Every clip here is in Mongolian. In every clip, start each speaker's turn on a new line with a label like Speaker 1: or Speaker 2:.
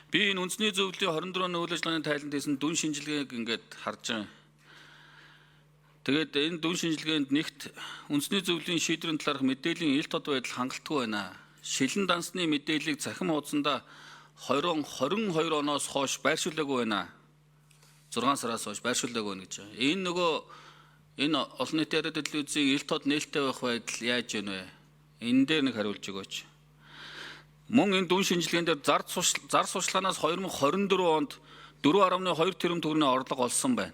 Speaker 1: Би энэ үндэсний зөвлөлийн 24 оны үйл ажиллагааны тайланд хийсэн дүн шинжилгээг ингээд харж байгаа. Тэгээд энэ дүн шинжилгээнд нэгт үндэсний зөвлөлийн шийдвэрийн талаарх мэдээллийн ил тод байдал хангалтгүй байна. Шилэн дансны мэдээллийг цахим хуудсанда 2022 оноос хойш байршуулаагүй байна. 6 сараас хойш байршуулаагүй байна гэж байгаа. Энэ нөгөө энэ олон нийтийн яриад телевизийн ил тод нээлттэй байх байдал яаж вэ? Энэ дээр нэг хариулж өгөөч. Мөн энэ дүн шинжилгээнд дээр зар сурчлагынаас 2024 онд 4.2 тэрбум төгрөгийн орлого олсон байна.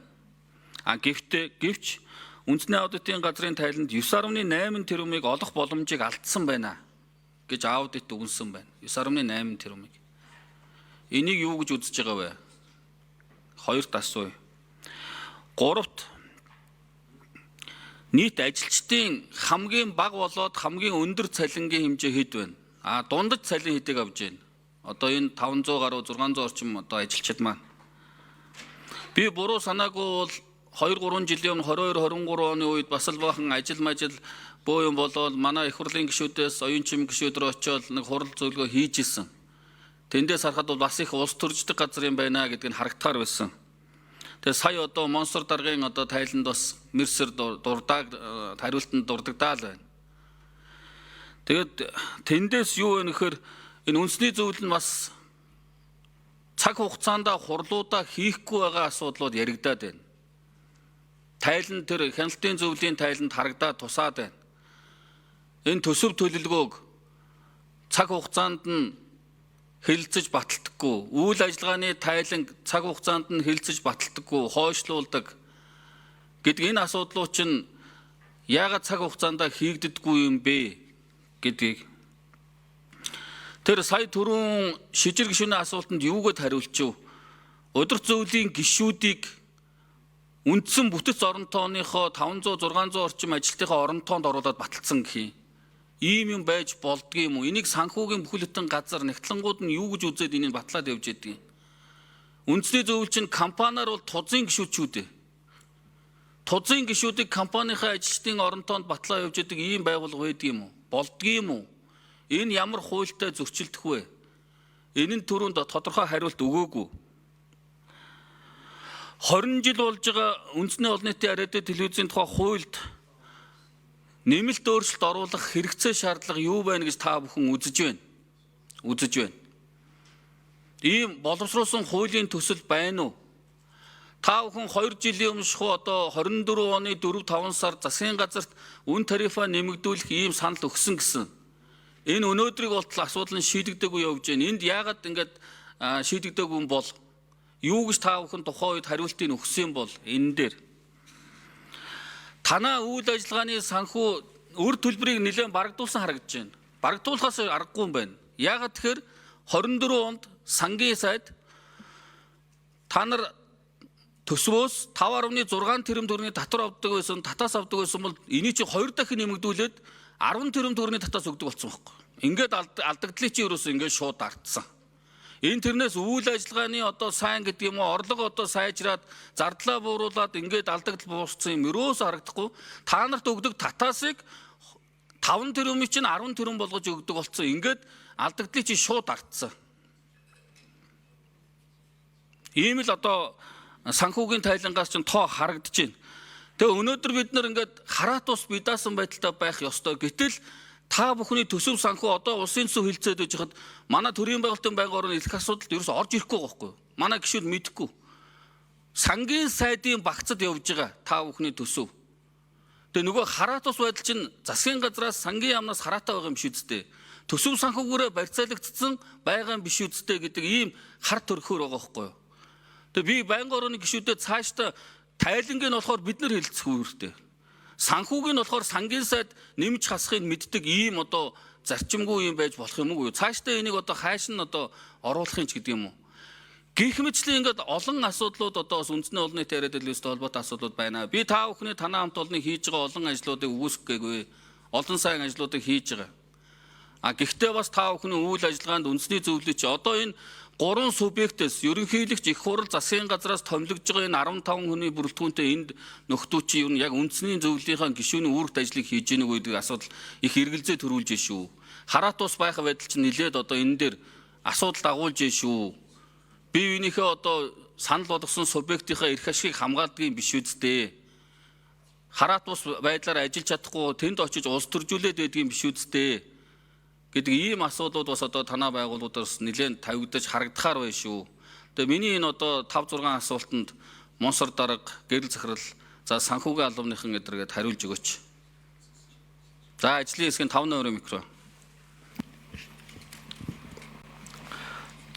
Speaker 1: Гэвч үндэсний аудитын газрын тайланд 9.8 тэрбумыг олох боломжийг алдсан байна гэж аудит өгсөн байна. 9.8 тэрбумыг. Энийг юу гэж үзэж байгаа вэ? Хоёрт асууя. Гуравт нийт ажилчдын хамгийн бага болоод хамгийн өндөр цалингийн хэмжээ хэд байна? Дундаж цалин хэдийг авж байна? Одоо энэ 500 гаруй 600 орчим одоо ажилчид маань. Би буруу санаагүй бол 2-3 жилийн өмнө 22-23 оны үед бас л бахан ажил боо юм болоод манай их хурлын гишүүдээс оюун чим гишүүд рүү очиод нэг хурал зөвлөгөө хийж исэн. Тэндээс харахад бол бас их улс төрждөг газар юм байна гэдгийг харагдахаар байсан. Тэгээ сая одоо Монсор даргын одоо тайланд бас Мерсер дурдаг хариултанд дурдагдаа л байна. Тэгээд тэндээс юу вэ гэхээр энэ үндэсний зөвлөл нь бас цаг хугацаанд хурлуудаа хийхгүй байгаа асуудлууд яригадаад байна. Тайланд тэр хяналтын зөвлөлийн тайланд харагдаад тусаад байна. Энэ төсөв төлөлгөөг цаг хугацаанд нь хэлэлцэж баталдаггүй, үйл ажиллагааны тайлан цаг хугацаанд нь хэлэлцэж баталдаггүй, хойшлуулдаг гэдэг энэ асуудлууд чинь яагаад цаг хугацаанд хийгддэггүй юм бэ гэдгийг тэр сая түрүүн шижир гишүүний асуултанд юугээд хариулчихв? Өдөр зөвлөлийн гишүүдийг үндсэн бүтэц орон тооныхоо 500-600 орчим ажилтныхаа орон тоонд оруулаад баталсан гэх юм. Ийм юм байж болдгүй юм уу? Энийг санхүүгийн бүхэл бүтэн газар нэгтлангууд нь юу гэж үзээд энийг батлаад явж байдгийг. Үндэсний зөвлөлчин компаниар бол тузын гишүүд дээ. Тузын гишүүдийг компанийнхаа ажилчдын орон тоонд батлаа явж байдаг ийм байгууллага байдаг юм уу? Болдгүй юм уу? Энэ ямар хуультай зөрчилдөх вэ? Энэ нь түрүүнд тодорхой хариулт өгөөгүй. 20 жил болж байгаа үндэсний олон нийтийн яриад телевизийн тухай хуульд нэмэлт өөрчлөлт оруулах хэрэгцээ шаардлага юу байна гэж та бүхэн үзэж байна. Ийм боловсруулсан хуулийн төсөл байна уу? Та бүхэн 2 жилийн өмнө одоо 24 оны 4-5 сар засгийн газарт үн тарифаа нэмэгдүүлэх ийм санал өгсөн гэсэн. Энэ өнөөдрийг болтол асуудал нь шийдэгдээгүй явж байна. Энд яагаад ингэж шийдэгдээгүй юм бол юу гэж та бүхэн тухайн үед хариултыг өгсөн бол энэ дээр танаа үйл ажиллагааны санхүү өр төлбөрийг нэлээд барагдуулсан харагдаж байна. Барагдуулахаас аргагүй юм байна. Яагаад тэгэхээр 24 онд сангийн сайд та нар төсвөөс 5.6 тэрбум төгрөгийн татвар авдаг байсан, татаас авдаг байсан бол энийг чи 2 дахин нэмэгдүүлээд 10 тэрбум төгрөгийн татаас өгдөг болсон байхгүй. Ингээд алдагдлыг чи ерөөсөө ингээд шууд ардсан. Энэ тэрнээс үйл ажиллагааны одоо сайн гэдэг юм уу, орлого одоо сайжраад зардлаа бууруулад ингээд алдагдал бууссан юм ерөөсөө харагдахгүй. Та нарт өгдөг татаасыг 5 тэрбумыг чинь 10 тэрбум болгож өгдөг болсон. Ингээд алдагдлыг чи шууд ардсан. Ийм л одоо санхүүгийн тайлангаас чинь тоо харагдаж байна. Тэгээ өнөөдөр бид нар ингээд хараат ус бидаасан байдалтай байх ёстой. Гэтэл та бүхний төсөв санхүү одоо улсын төсөв хилцээд байж хад манай төрийн байгуулалтын байнгын орны их асуудалд ерөөсөөр орж ирэхгүй байхгүй юу? Манай гишүүд мэдэхгүй. Сангийн сайдын багцад явж байгаа та бүхний төсөв. Тэгээ нөгөө хараат ус байдал чинь засгийн газраас сангийн яамнаас хараатай байгаа юм биш үсттэй. Төсөв санхүүгээрээ барьцаалагдсан байгаа юм биш үсттэй гэдэг ийм хар төрхөөр байгаа байхгүй юу? Тэгээ би байнгын орны гишүүдэд цаашдаа тайлангийн нь болохоор бид нар хэлцэх үүрэгтэй. Санхүүгийн нь болохоор сангийн сайд нэмж хасахыг мэддэг ийм одоо зарчимгүй юм байж болох юм уу? Цаашдаа энийг одоо хайш нь одоо оруулахын ч гэдэг юм уу? Гэх мэтчлэн ингээд олон асуудлууд одоо бас үндэсний олон нийтийн яриад телевизтэй холбоотой асуудлууд байна. Би та бүхний танаа хамт олонний хийж байгаа олон ажлуудыг үүсгэхгүй. Олон сайн ажлуудыг хийж байгаа. Гэхдээ бас та бүхний үйл ажиллагаанд үндэсний зөвлөлийг чи одоо энэ 3 субъектээс ерөнхийлөгч их хурал засгийн газраас томилогдож байгаа энэ 15 хүний бүрэлдэхүүнтэй энд нөхдүүд чи юу нь яг үндэсний зөвлөлийнхаа гишүүний үүрэгт ажлыг хийж гэнэ үү гэдэг асуудал их эргэлзээ төрүүлж шүү. Хараат ус байх байдал чинь нилээд одоо энэ дээр асуудал дагуулж шүү. бие биенийхээ одоо санал болгосон субъектийнхаа эрх ашигыг хамгаалдгийн биш үсттэй. Хараат бус байдлаар ажиллаж чадахгүй тэнд очиж улс төржүүлээд байдгийн биш үсттэй гэдэг ийм асуудлууд бас одоо танаа байгууллагуудаас нэлээд тавигдаж харагдахаар байна шүү. Тэгээ миний энэ одоо 5 6 асуултанд Монсор дарга, гэрэл захирал, за санхүүгийн албаныхан гэдэргээд хариулж өгөөч. За ажлын хэсгийн 5 номерын микро.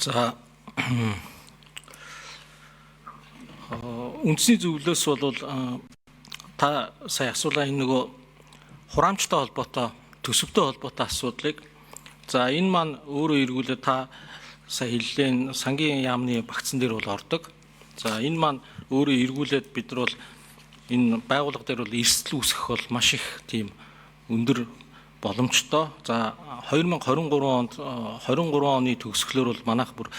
Speaker 2: За үндэсний зөвлөлөөс бол та сая асуулаа энэ нөгөө хураамжтай холбоотой, төсөвтэй холбоотой асуудлыг за энэ маань өөрөө эргүүлээ та сая хэллээ сангийн яамны багцсан дээр бол ордог. За энэ маань өөрөө эргүүлээд бид нар бол энэ байгууллага дээр бол эрсдэл үүсгэх бол маш их тийм өндөр боломжтой. За 2023 онд 23 оны төгсгөлөөр бол манайх бүр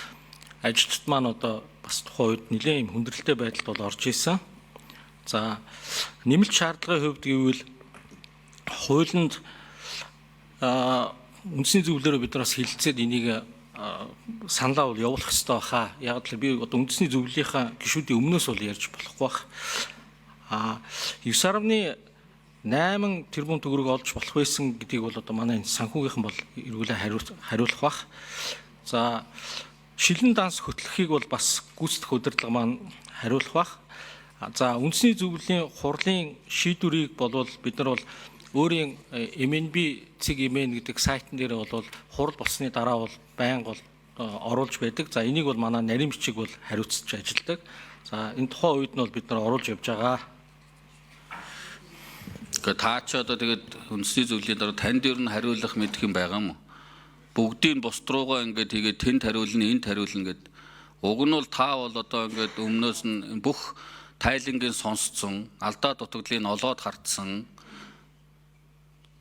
Speaker 2: ажилчид маань одоо бас тухайн үед нэлээд юм хүндрэлтэй байдалд бол орж исэн. За нэмэлт шаардлагын хувьд гэвэл хуулинд үндэсний зөвлөлөөр бид нар бас хэлэлцээд энийг саналаа бол явуулах хэрэгтэй баха. Яг л би одоо үндэсний зөвлөлийнхаа гишүүдийн өмнөөс бол ярьж болохгүй бах. 9.8 тэрбум төгрөг олж болох байсан гэдгийг бол одоо манай санхүүгийнхан бол эргүүлээ хариулах бах. За шилэн данс хөтлөхийг бол бас гүйцэтгэх удирдлага маань хариулах бах. За үндэсний зөвлөлийн хурлын шийдвэрийг болвол бид нар бол өөрийн MNB цэг имэн гэдэг сайтн дээр бол хурал болсны дараа бол байнга бол оруулж байдаг. За энийг бол манай нарийн бичиг бол хариуцж ажилладаг. За энэ тухайн үед нь бол бид нар оруулж явж байгаа.
Speaker 1: Гэхдээ та ч одоо тэгээд үндэсний зөвлөлийн дараа танд ер нь хариулах мэдэх юм байгаа юм уу? Бүгдийг бусд руугаа ингээд тэгээд тэнд хариулна, энд хариулна гэд. Уг нь бол та бол одоо ингээд өмнөөс нь бүх тайлангийн сонсцсон, алдаа дутагдлыг олоод хартсан.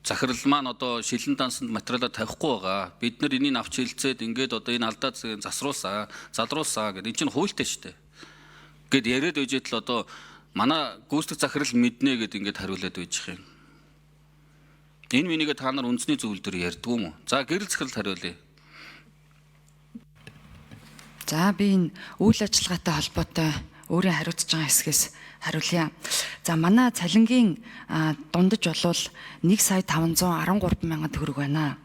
Speaker 1: Захирал маань одоо шилэн дансанд материалаа тавихгүй байгаа. Бид нар энийг авч хэлцээд ингээд одоо энэ алдаа засруулсан, залруулсан гэдэг. Энэ чинь хуультай шүү дээ. Гэт яриад үжээд л одоо манай гүйцэтгэх захирал мэднэ гэд ингээд хариулаад байж юм. Энэ минийгээ та нар үндэсний зөвлөлдөр ярьдгүй юм уу? За гэрэл захирал хариулъя.
Speaker 3: За би энэ үйл ажиллагаатай холбоотой өөрийн хариуцж байгаа хэсгээс хариулъя. За манай цалингийн дундаж болвол 1,513 мянган төгрөг байна.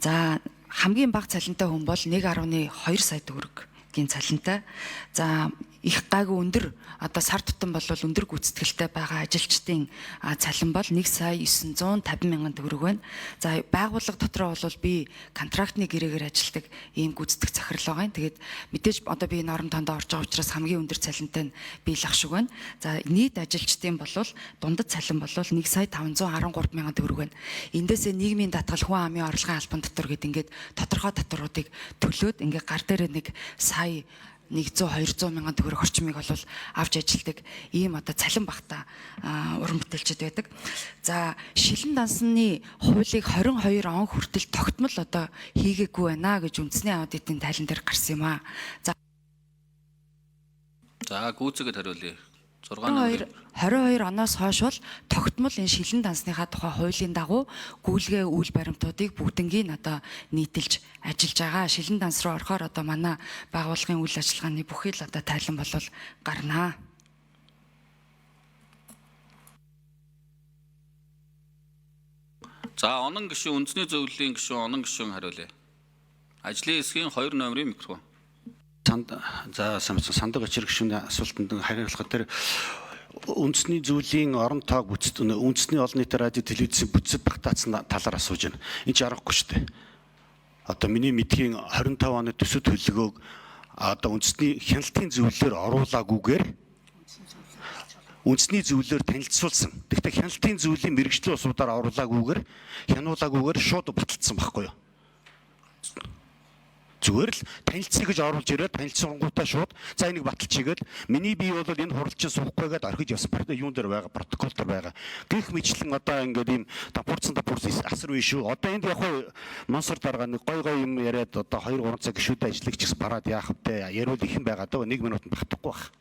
Speaker 3: За хамгийн бага цалинтай хүн бол 1.2 сая төгрөгийн цалинтай. За их гайгүй өндөр одоо сар тутам бол өндөр гүйцэтгэлтэй байгаа ажилчдын цалин бол 1,950 мянган төгрөг байна. За байгууллага дотроо бол би контрактны гэрээгээр ажилладаг ийм гүйцэтгэх захирал байгаа юм. Тэгээд мэдээж одоо би энэ орон тоондоо орж байгаа учраас хамгийн өндөр цалинтай нь биелэх шиг байна. За нийт ажилчдын бол дундад цалин бол 1,513 мянган төгрөг байна. Эндээсээ нийгмийн даатгал хүн амын орлогын албан татвар гэдэг ингээд тодорхой татваруудыг төлөөд ингээд гар дээр нэг сая 100-200 мянган төгрөг орчмыг бол авч ажилдаг ийм одоо цалин багтаа уран бүтээлчд байдаг. За шилэн дансны хуулийг 22 он хүртэл тогтмол одоо хийгээгүй байна гэж үндэсний аудитын тайлан дээр гарсан юм аа. За
Speaker 1: гүйцэтгэд хариулъя.
Speaker 3: 22 оноос хойш бол тогтмол энэ шилэн дансныхаа тухай хуулийн дагуу гүйлгээ үйл баримтуудыг бүгднийг одоо нийтэлж ажиллаж байгаа. Шилэн данс руу орохоор одоо манай байгууллагын үйл ажиллагааны бүхий л одоо тайлан болол гарнаа.
Speaker 1: За онон гишүүн үндэсний зөвлөлийн гишүүн онон гишүүн хариулъя. Ажлын хэсгийн 2 номерын микрофон.
Speaker 4: За сандаг очир гишүүний асуултанд хариулахад тэр үндэсний зөвлөлийн орон тоог үндэсний олон нийтийн радио телевизийн бүтцэд багтаацсан талаар асууж байна. Энэ ч аргагүй шүү дээ. Одоо миний мэдхийн 25 оны төсөв төлөвлөгөөг одоо үндэсний хяналтын зөвлөлөөр оруулаагүйгээр үндэсний зөвлөлөөр танилцуулсан. Гэхдээ хяналтын зөвлөлийн мэргэжлийн усуудаар оруулаагүйгээр хянуулаагүйгээр шууд баталсан байхгүй юу? Зүгээр л танилцсан гэж оруулж ирээд танилцсангуудаа шууд за энийг баталж игээд миний бие бол энэ хуралчин суухгүй гэдээ орхиж явсан юун дээр байгаа протокол дээр байгаа. Гэх мэтлэн одоо ингээд ийм давхурцсан асар үе шүү. Одоо энд яг хуу Монсор дарга нэг гой юм яриад одоо 2-3 цаг гişүүдэ ажиллагч гэсэн бараад яах вэ? Ярил ихэн байгаа дөө 1 минутанд багтахгүй байх.